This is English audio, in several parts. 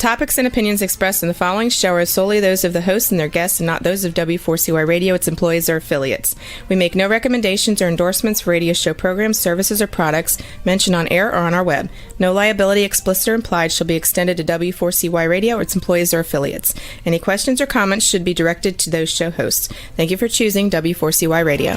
topics and opinions expressed in the following show are solely those of the hosts and their guests and not those of W4CY Radio, its employees, or affiliates. We make no recommendations or endorsements for radio show programs, services, or products mentioned on air or on our web. No liability, explicit or implied, shall be extended to W4CY Radio or its employees or affiliates. Any questions or comments should be directed to those show hosts. Thank you for choosing W4CY Radio.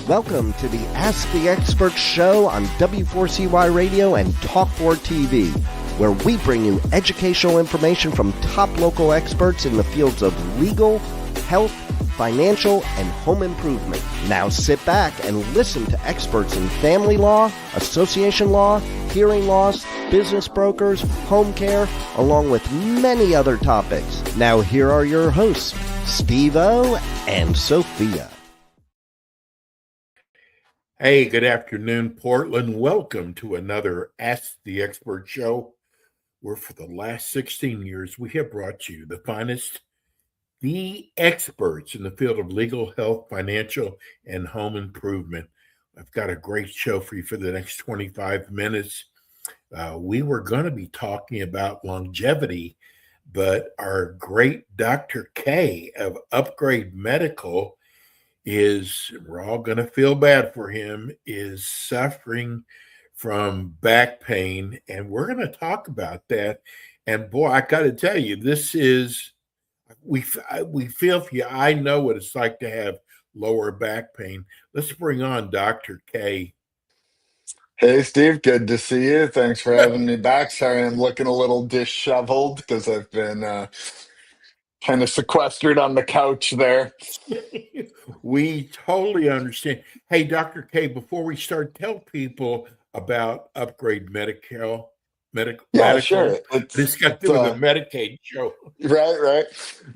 Welcome to the Ask the Expert show on W4CY Radio and Talk4 TV, where we bring you educational information from top local experts in the fields of legal, health, financial, and home improvement. Now sit back and listen to experts in family law, association law, hearing loss, business brokers, home care, along with many other topics. Now here are your hosts, Steve-O and Sophia. Hey, good afternoon, Portland. Welcome to another Ask the Expert show, where for the last 16 years, we have brought you the finest, the experts in the field of legal, health, financial, and home improvement. I've got a great show for you for the next 25 minutes. We were going to be talking about longevity, but our great Dr. K of Upgrade Medical we're all going to feel bad for him, is suffering from back pain. And we're going to talk about that. And boy, I got to tell you, we feel for you. I know what it's like to have lower back pain. Let's bring on Dr. K. Hey, Steve, good to see you. Thanks for having me back. Sorry, I'm looking a little disheveled because I've been kind of sequestered on the couch there. We totally understand. Hey, Dr. K, before we start, tell people about Upgrade Medical. Sure. This got to do with the Medicaid show. Right.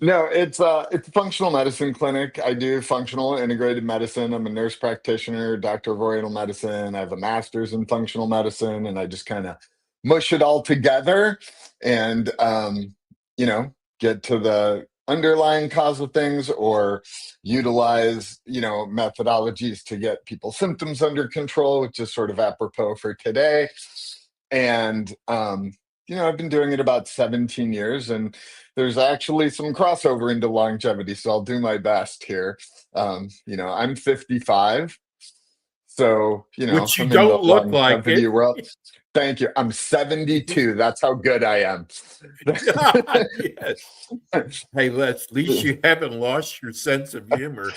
No, it's a functional medicine clinic. I do functional integrated medicine. I'm a nurse practitioner, doctor of oriental medicine. I have a master's in functional medicine, and I just kind of mush it all together and, get to the underlying cause of things, or utilize, methodologies to get people's symptoms under control, which is sort of apropos for today. And, I've been doing it about 17 years, and there's actually some crossover into longevity. So I'll do my best here. I'm 55. So, Which you I'm don't look like it. World. Thank you. I'm 72. That's how good I am. Yes. Hey, at least you haven't lost your sense of humor.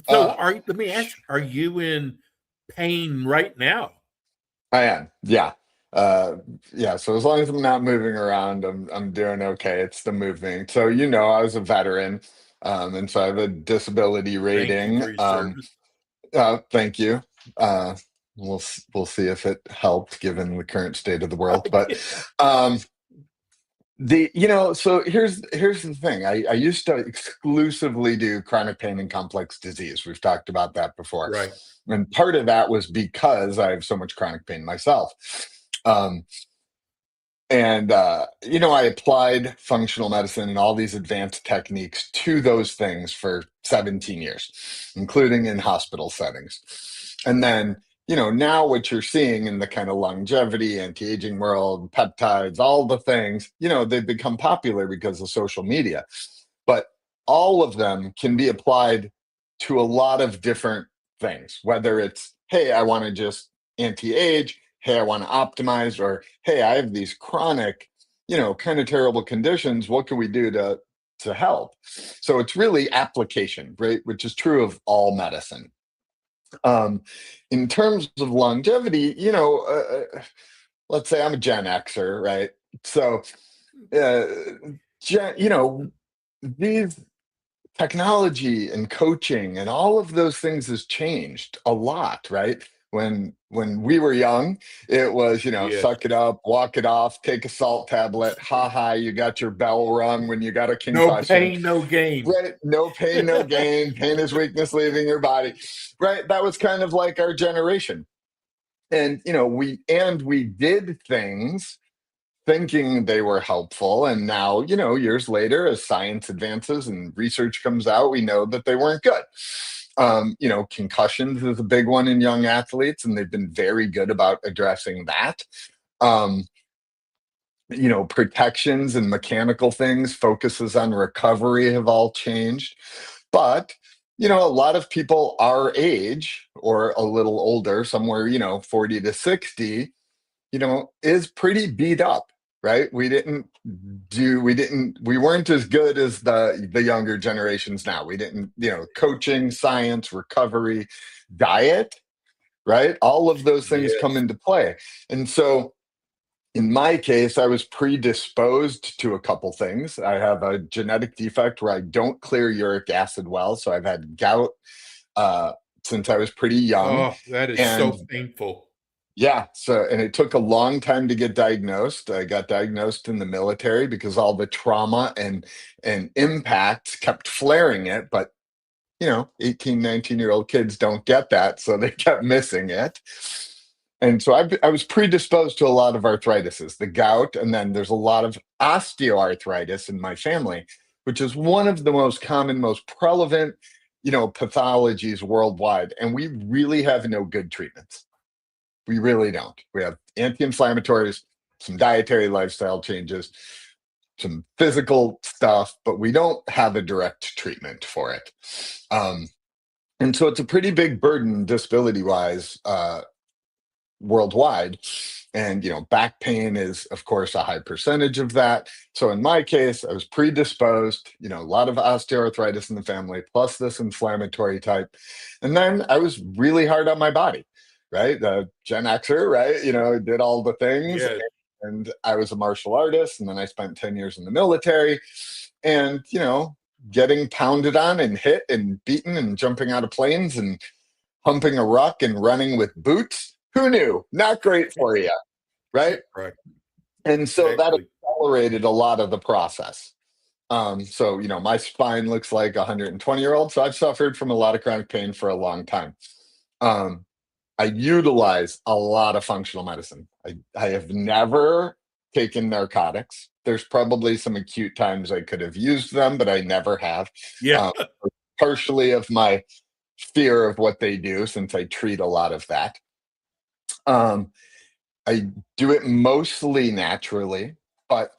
So let me ask, are you in pain right now? I am. Yeah. So as long as I'm not moving around, I'm doing okay. It's the moving. So, I was a veteran. And so I have a disability rating. Thank you for your service. Thank you. We'll see if it helped given the current state of the world. But so here's the thing. I used to exclusively do chronic pain and complex disease. We've talked about that before. Right. And part of that was because I have so much chronic pain myself. I applied functional medicine and all these advanced techniques to those things for 17 years, including in hospital settings. And then, now what you're seeing in the kind of longevity, anti-aging world, peptides, all the things, they've become popular because of social media. But all of them can be applied to a lot of different things, whether it's, hey, I want to just anti-age, hey, I want to optimize, or hey, I have these chronic, kind of terrible conditions. What can we do to help? So it's really application, right? Which is true of all medicine. In terms of longevity, let's say I'm a Gen Xer, right? So, these technology and coaching and all of those things has changed a lot, right? When we were young, it was, Yes. Suck it up, walk it off, take a salt tablet, you got your bell rung when you got a concussion. No pain, no gain. Right? No pain, no gain. Pain is weakness leaving your body. Right? That was kind of like our generation. And, we did things thinking they were helpful. And now, years later, as science advances and research comes out, we know that they weren't good. Concussions is a big one in young athletes, and they've been very good about addressing that. Um, Protections and mechanical things, focuses on recovery have all changed. But, a lot of people our age or a little older, somewhere, 40 to 60, is pretty beat up, right? We weren't as good as the younger generations now. We didn't, coaching, science, recovery, diet, right? All of those things come Yes. into play. And so in my case, I was predisposed to a couple things. I have a genetic defect where I don't clear uric acid well. So I've had gout uh, since I was pretty young. Oh, that is And so painful. yeah, and it took a long time to get diagnosed. I got diagnosed in the military because all the trauma and impact kept flaring it. But 18, 19-year-old kids don't get that, so they kept missing it. And so I was predisposed to a lot of arthritises, the gout, and then there's a lot of osteoarthritis in my family, which is one of the most common, most prevalent, pathologies worldwide. And we really have no good treatments. We really don't. We have anti-inflammatories, some dietary lifestyle changes, some physical stuff, but we don't have a direct treatment for it. And so it's a pretty big burden disability-wise worldwide. And, back pain is, of course, a high percentage of that. So in my case, I was predisposed, a lot of osteoarthritis in the family, plus this inflammatory type. And then I was really hard on my body, right? The Gen Xer, right? Did all the things. Yeah. And I was a martial artist. And then I spent 10 years in the military. And, getting pounded on and hit and beaten and jumping out of planes and humping a ruck and running with boots. Who knew? Not great for you, right? Right. And so that Exactly. accelerated a lot of the process. My spine looks like a 120-year-old. So I've suffered from a lot of chronic pain for a long time. I utilize a lot of functional medicine. I have never taken narcotics. There's probably some acute times I could have used them, but I never have. Yeah. Um, Partially of my fear of what they do, since I treat a lot of that. I do it mostly naturally, but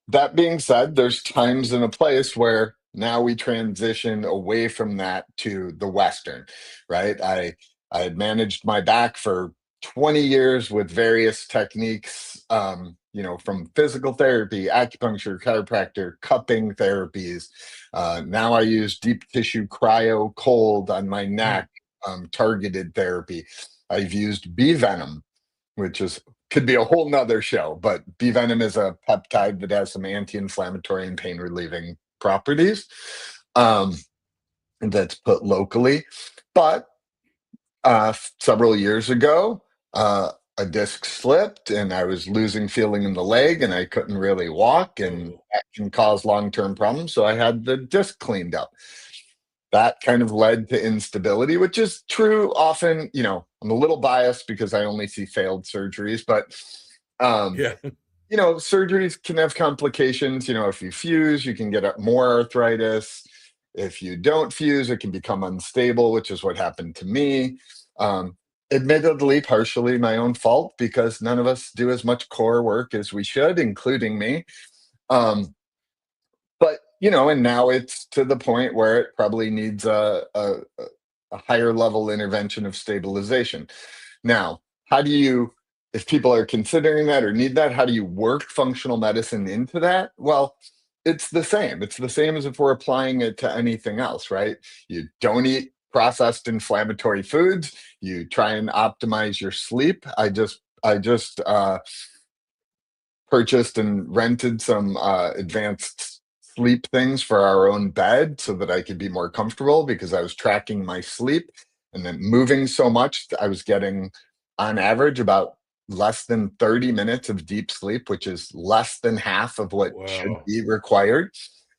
that being said, there's times and a place where now we transition away from that to the Western, right? I had managed my back for 20 years with various techniques, from physical therapy, acupuncture, chiropractor, cupping therapies. Now I use deep tissue cryo cold on my neck, targeted therapy. I've used bee venom, which could be a whole nother show, but bee venom is a peptide that has some anti-inflammatory and pain relieving properties. That's put locally. But several years ago, a disc slipped and I was losing feeling in the leg and I couldn't really walk, and Oh, that can cause long-term problems. So I had the disc cleaned up. That kind of led to instability, which is true often. I'm a little biased because I only see failed surgeries, but um, yeah. surgeries can have complications. If you fuse, you can get more arthritis. If you don't fuse, it can become unstable, which is what happened to me. Um, Admittedly, partially my own fault because none of us do as much core work as we should, including me. Um, but and now it's to the point where it probably needs a higher level intervention of stabilization. Now, how do you, if people are considering that or need that, how do you work functional medicine into that? Well, it's the same. It's the same as if we're applying it to anything else, right? You don't eat processed inflammatory foods. You try and optimize your sleep. I just purchased and rented some advanced sleep things for our own bed so that I could be more comfortable, because I was tracking my sleep and then moving so much. I was getting, on average, about less than 30 minutes of deep sleep, which is less than half of what should Wow. be required.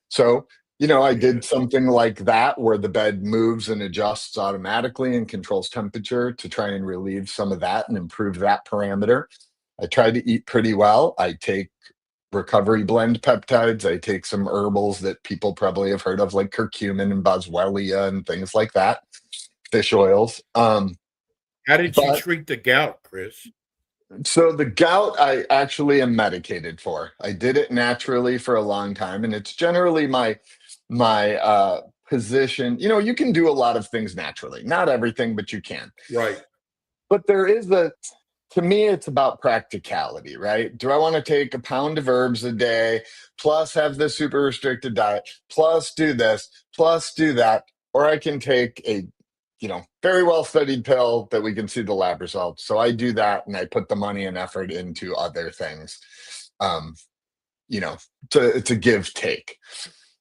So, I did Yes. something like that where the bed moves and adjusts automatically and controls temperature to try and relieve some of that and improve that parameter. I try to eat pretty well. I take recovery blend peptides. I take some herbals that people probably have heard of, like curcumin and boswellia and things like that. fish oils. How did you But treat the gout, Chris? so the gout, I actually am medicated for. I did it naturally for a long time, and it's generally my position. You know, you can do a lot of things naturally, not everything, but you can. Right. But there is a to me, it's about practicality, right? Do I want to take a pound of herbs a day, plus have this super restricted diet, plus do this, plus do that? Or I can take a, very well studied pill that we can see the lab results. So I do that and I put the money and effort into other things, um, you know, to give take.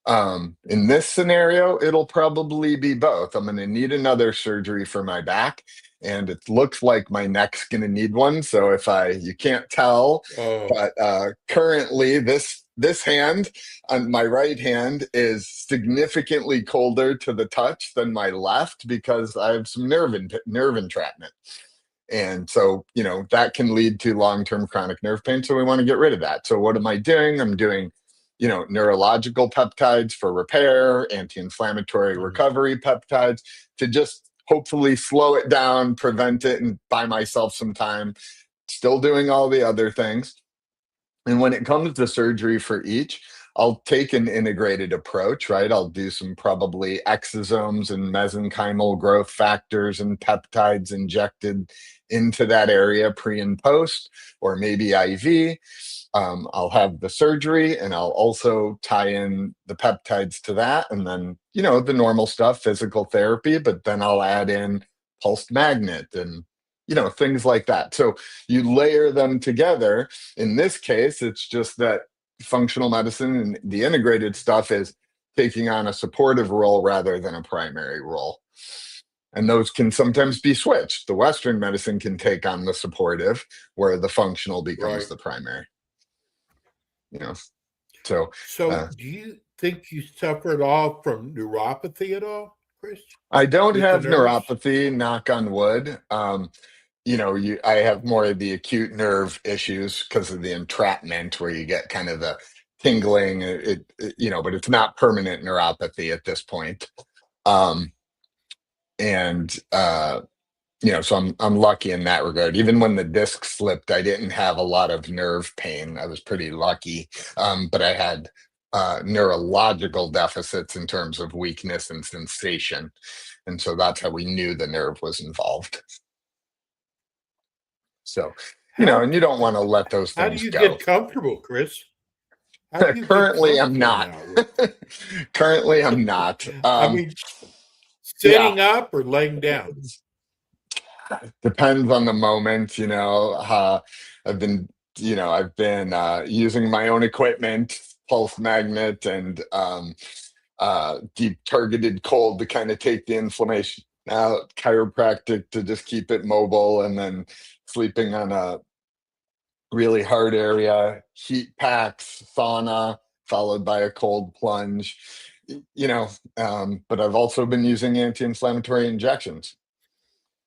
In this scenario, it'll probably be both. I'm going to need another surgery for my back, and it looks like my neck's going to need one. So you can't tell, Oh, but currently this hand on my right hand is significantly colder to the touch than my left because I have some nerve entrapment. And so, that can lead to long-term chronic nerve pain. So we want to get rid of that. So what am I doing? I'm doing, neurological peptides for repair, anti-inflammatory mhm. recovery peptides to just hopefully slow it down, prevent it, and buy myself some time. Still doing all the other things. And when it comes to surgery for each, I'll take an integrated approach, right? I'll do some probably exosomes and mesenchymal growth factors and peptides injected into that area pre and post, or maybe IV. I'll have the surgery and I'll also tie in the peptides to that. And then, the normal stuff, physical therapy, but then I'll add in pulsed magnet and, things like that. So you layer them together. In this case, it's just that functional medicine and the integrated stuff is taking on a supportive role rather than a primary role. And those can sometimes be switched. The Western medicine can take on the supportive, where the functional becomes Right. the primary. You know, so So, uh, do you think you suffer at all from neuropathy at all, Chris, I don't with the have nerves? neuropathy, knock on wood. I have more of the acute nerve issues because of the entrapment where you get kind of the tingling, but it's not permanent neuropathy at this point. Um, and so I'm lucky in that regard. Even when the disc slipped, I didn't have a lot of nerve pain. I was pretty lucky. But I had neurological deficits in terms of weakness and sensation. And so that's how we knew the nerve was involved. So, How and you don't want to let those how do things you go. get comfortable, Chris? How do you get Currently, I'm comfortable not. now with Currently, I'm not. I mean, Yeah, sitting up or laying down? depends on the moment. I've been, using my own equipment, pulse magnet, and deep targeted cold to kind of take the inflammation out, chiropractic to just keep it mobile, and then sleeping on a really hard area, heat packs, sauna, followed by a cold plunge. But I've also been using anti-inflammatory injections.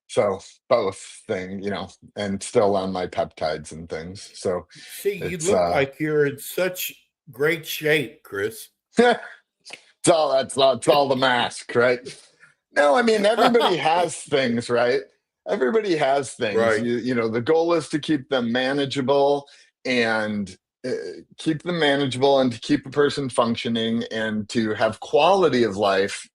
So both and still on my peptides and things. So See, you it's look like you're in such great shape, Chris. it's all the mask, right? No, I mean everybody has things, right? Everybody has things. Right. The goal is to keep them manageable and uh, and to keep a person functioning and to have quality of life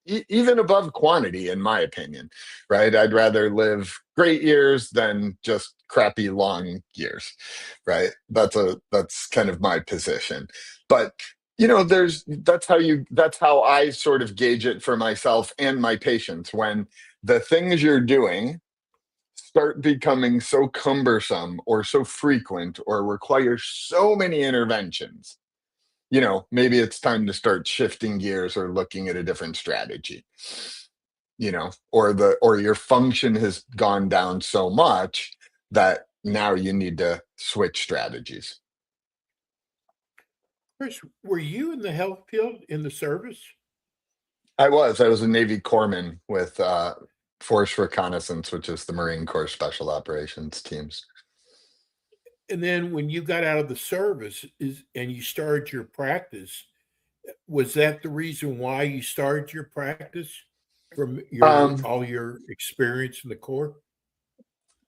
even above quantity, in my opinion, right? I'd rather live great years than just crappy long years, right? That's kind of my position. But that's how I sort of gauge it for myself and my patients. When the things you're doing start becoming so cumbersome or so frequent or require so many interventions, maybe it's time to start shifting gears or looking at a different strategy, or your function has gone down so much that now you need to switch strategies. Chris, were you in the health field in the service? I was a Navy corpsman with Force Reconnaissance, which is the Marine Corps Special Operations teams. And then when you got out of the service and you started your practice, was that the reason why you started your practice? from Um, all your experience in the Corps?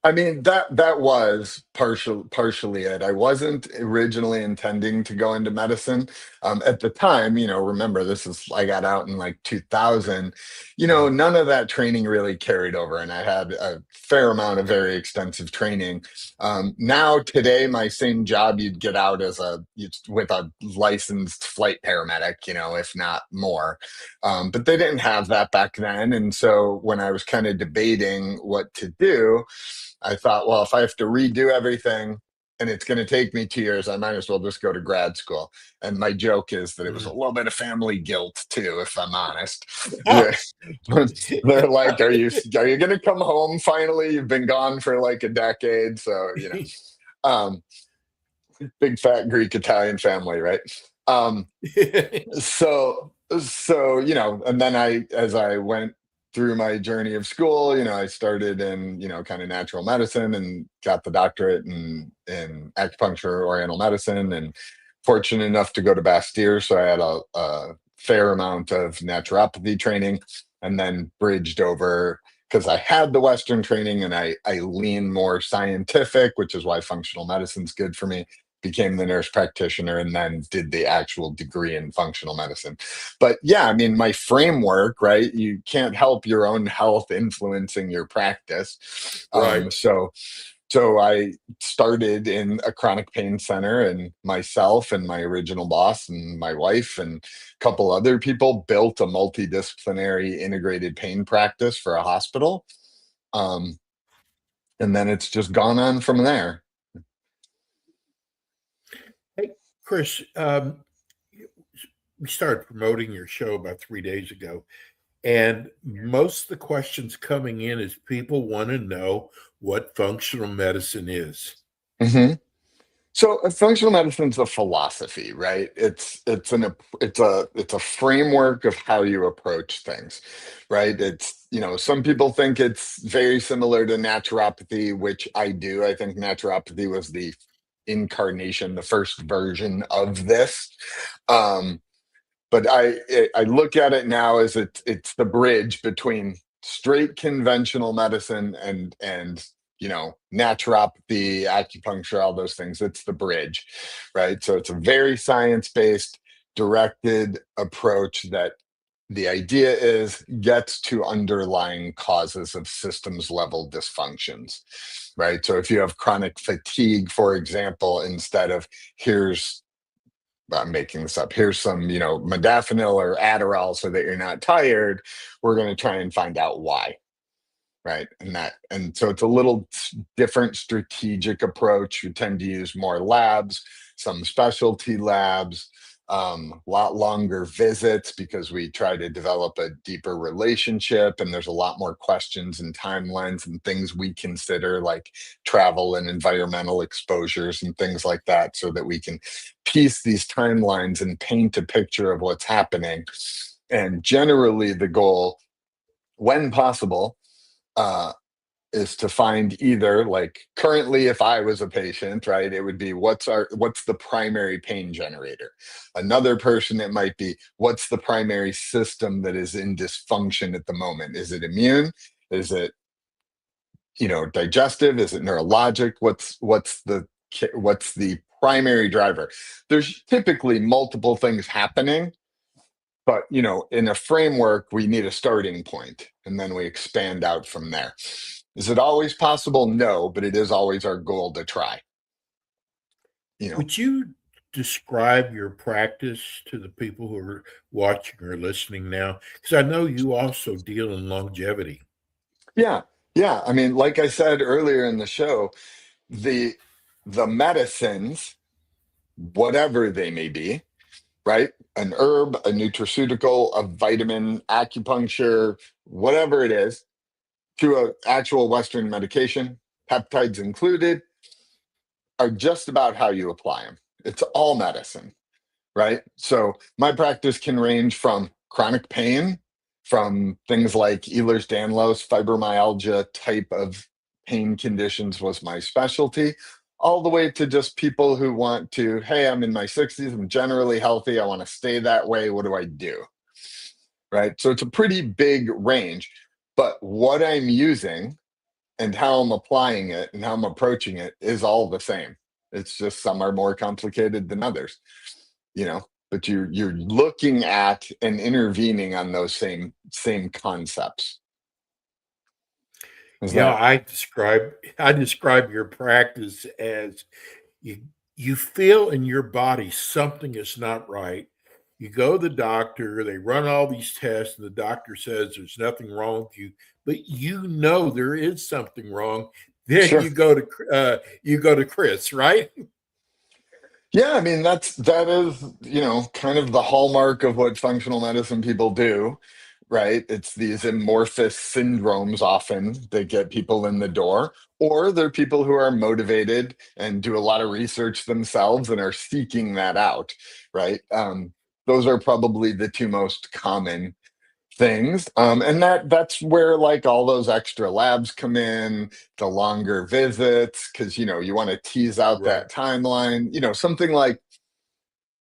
I mean, that was partially it. I wasn't originally intending to go into medicine. At the time, remember this is I got out in like 2000. Uh, None of that training really carried over, and I had a fair amount of very extensive training. Now today, my same job you'd get out as with a licensed flight paramedic, if not more. But they didn't have that back then, and so when I was kind of debating what to do. I thought, well, if I have to redo everything and it's going to take me 2 years, I might as well just go to grad school. And my joke is that it was a mm. little bit of family guilt too, if I'm honest. Ah! They're like, "Are you going to come home finally? You've been gone for like a decade." So um, big fat Greek Italian family, right? Um, so and then as I went through my journey of school, I started in kind of natural medicine and got the doctorate in acupuncture, oriental medicine, and fortunate enough to go to Bastyr, so I had a fair amount of naturopathy training, and then bridged over because I had the Western training and I lean more scientific, which is why functional medicine's good for me. Became the nurse practitioner and then did the actual degree in functional medicine. But yeah, I mean, my framework, right? You can't help your own health influencing your practice. Right. So I started in a chronic pain center, and myself and my original boss and my wife and a couple other people built a multidisciplinary integrated pain practice for a hospital. Um, and then it's just gone on from there. Hey, Chris, we started promoting your show about 3 days ago, and most of the questions coming in is people want to know what functional medicine is. Mhm. So functional medicine is a philosophy, right? It's a framework of how you approach things, right? It's some people think it's very similar to naturopathy, which I do. I think naturopathy was the incarnation, the first version of this. Um, but I look at it now as it's the bridge between straight conventional medicine and naturopathy, acupuncture, all those things. It's the bridge, right? So it's a very science-based, directed approach that the idea is gets to underlying causes of systems level dysfunctions, right? So if you have chronic fatigue, for example, instead of here's I'm making this up. Here's some, modafinil or Adderall so that you're not tired. We're going to try and find out why, right? And so it's a little different strategic approach. We tend to use more labs, some specialty labs, a lot longer visits because we try to develop a deeper relationship, and there's a lot more questions and timelines and things we consider, like travel and environmental exposures and things like that, so that we can piece these timelines and paint a picture of what's happening. And generally the goal, when possible, uh, is to find either, like, currently if I was a patient, right, it would be what's the primary pain generator. Another person, it might be what's the primary system that is in dysfunction at the moment. Is it immune? Is it digestive? Is it neurologic? What's the primary driver? There's typically multiple things happening, but in a framework we need a starting point and then we expand out from there. Is it always possible? No, but it is always our goal to try. Would you describe your practice to the people who are watching or listening now? Because I know you also deal in longevity. Yeah, yeah, I mean, like I said earlier in the show, the the medicines, whatever they may be, right? An herb, a nutraceutical, a vitamin, acupuncture, whatever it is, to an actual Western medication, peptides included, are just about how you apply them. It's all medicine, right? So my practice can range from chronic pain, from things like Ehlers-Danlos, fibromyalgia type of pain conditions was my specialty, all the way to just people who want to, hey, I'm in my 60s, I'm generally healthy, I want to stay that way. What do I do? right? So it's a pretty big range, but what I'm using and how I'm applying it and how I'm approaching it is all the same. It's just some are more complicated than others, but you're looking at and intervening on those same concepts. Is Yeah, that I describe your practice as you you feel in your body something is not right. You go to the doctor, they run all these tests, and the doctor says there's nothing wrong with you, but you know there is something wrong. Then sure? you go to Chris, right? Yeah, I mean that is, kind of the hallmark of what functional medicine people do, right? It's these amorphous syndromes often that get people in the door, or they're people who are motivated and do a lot of research themselves and are seeking that out, right? Those are probably the two most common things, and that's where like all those extra labs come in, the longer visits, because you want to tease out Right. that timeline, something like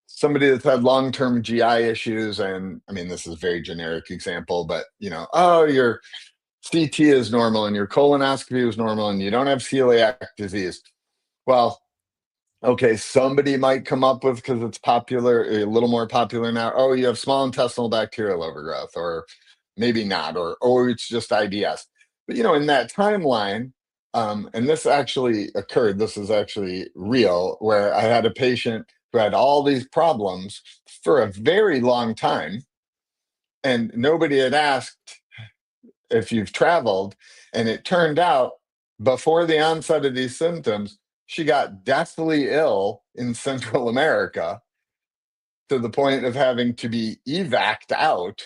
somebody that's had long-term GI issues. And I mean, this is a very generic example, but oh, your CT is normal and your colonoscopy is normal and you don't have celiac disease. Well, okay, somebody might come up with, because it's popular, a little more popular now. Oh, you have small intestinal bacterial overgrowth, or maybe not, or it's just IBS. But in that timeline, and this actually occurred. This is actually real, where I had a patient who had all these problems for a very long time, and nobody had asked if you've traveled. And it turned out before the onset of these symptoms, she got deathly ill in Central America to the point of having to be evac'd out.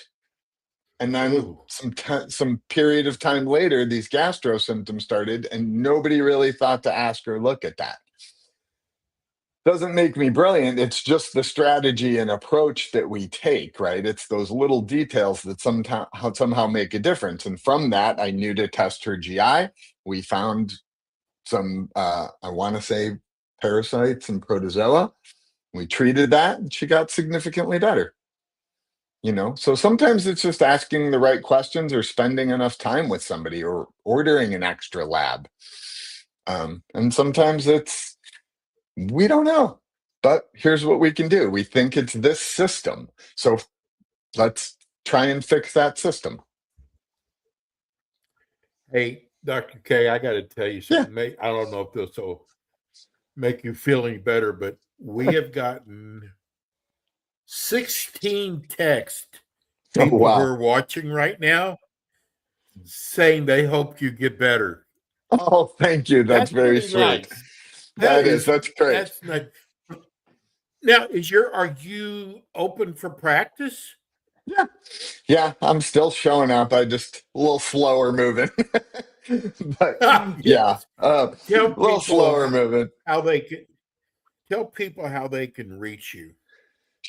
And then Oh, some period of time later, these gastro symptoms started, and nobody really thought to ask or look at that. Doesn't make me brilliant. It's just the strategy and approach that we take, right? It's those little details that somehow make a difference. And from that, I knew to test her GI. We found some, I want to say, parasites and protozoa. We treated that, and she got significantly better. So sometimes it's just asking the right questions, or spending enough time with somebody, or ordering an extra lab. And sometimes we don't know, but here's what we can do. We think it's this system. So let's try and fix that system. hey, Dr. K, I got to tell you Yeah. something. I don't know if this will make you feel any better, but we have gotten 16 texts, Oh, people who wow. are watching right now, saying they hope you get better. Oh, thank you. That's That's very pretty sweet. nice. That That is, is that's great. that's nice. Now, are you open for practice? Yeah. Yeah, I'm still showing up. I just a little slower moving. But yeah, Yes. a Tell little people slower moving. how they can tell people how they can reach you.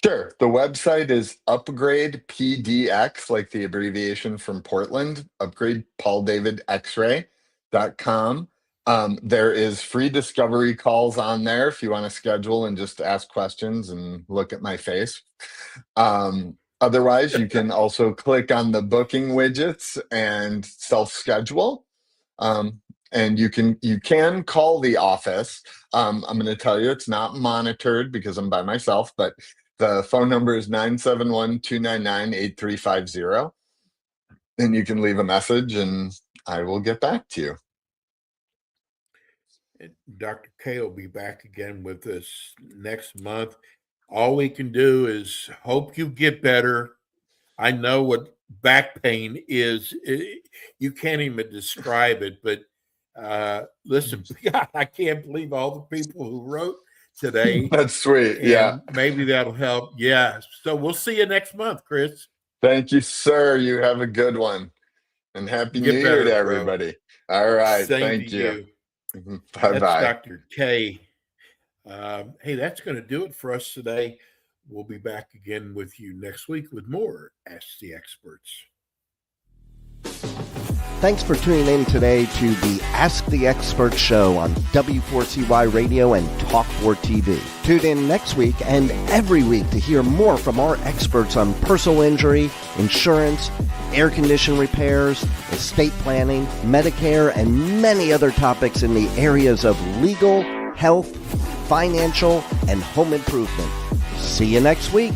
Sure. The website is Upgrade PDX, like the abbreviation from Portland, upgrade Paul David X-ray.com. There is free discovery calls on there if you want to schedule and just ask questions and look at my face. Otherwise, you can also click on the booking widgets and self-schedule. Um, and you can call the office. I'm going to tell you it's not monitored because I'm by myself, but the phone number is 971-299-8350. And you can leave a message and I will get back to you. Dr. K will be back again with us next month. All we can do is hope you get better. I know what back pain is. You can't even describe it, but listen, God, I can't believe all the people who wrote today, That's sweet. Yeah. and maybe that'll help. Yeah. So we'll see you next month, Chris. Thank you, sir. You have a good one. And Happy New Get Year better, to bro. everybody. All right. Same to Thank you. you. Bye That's bye. Dr. K. Hey, that's going to do it for us today. We'll be back again with you next week with more Ask the Experts. Thanks for tuning in today to the Ask the Expert show on W4CY Radio and Talk4 TV. Tune in next week and every week to hear more from our experts on personal injury, insurance, air condition repairs, estate planning, Medicare, and many other topics in the areas of legal, health, financial, and home improvement. See you next week.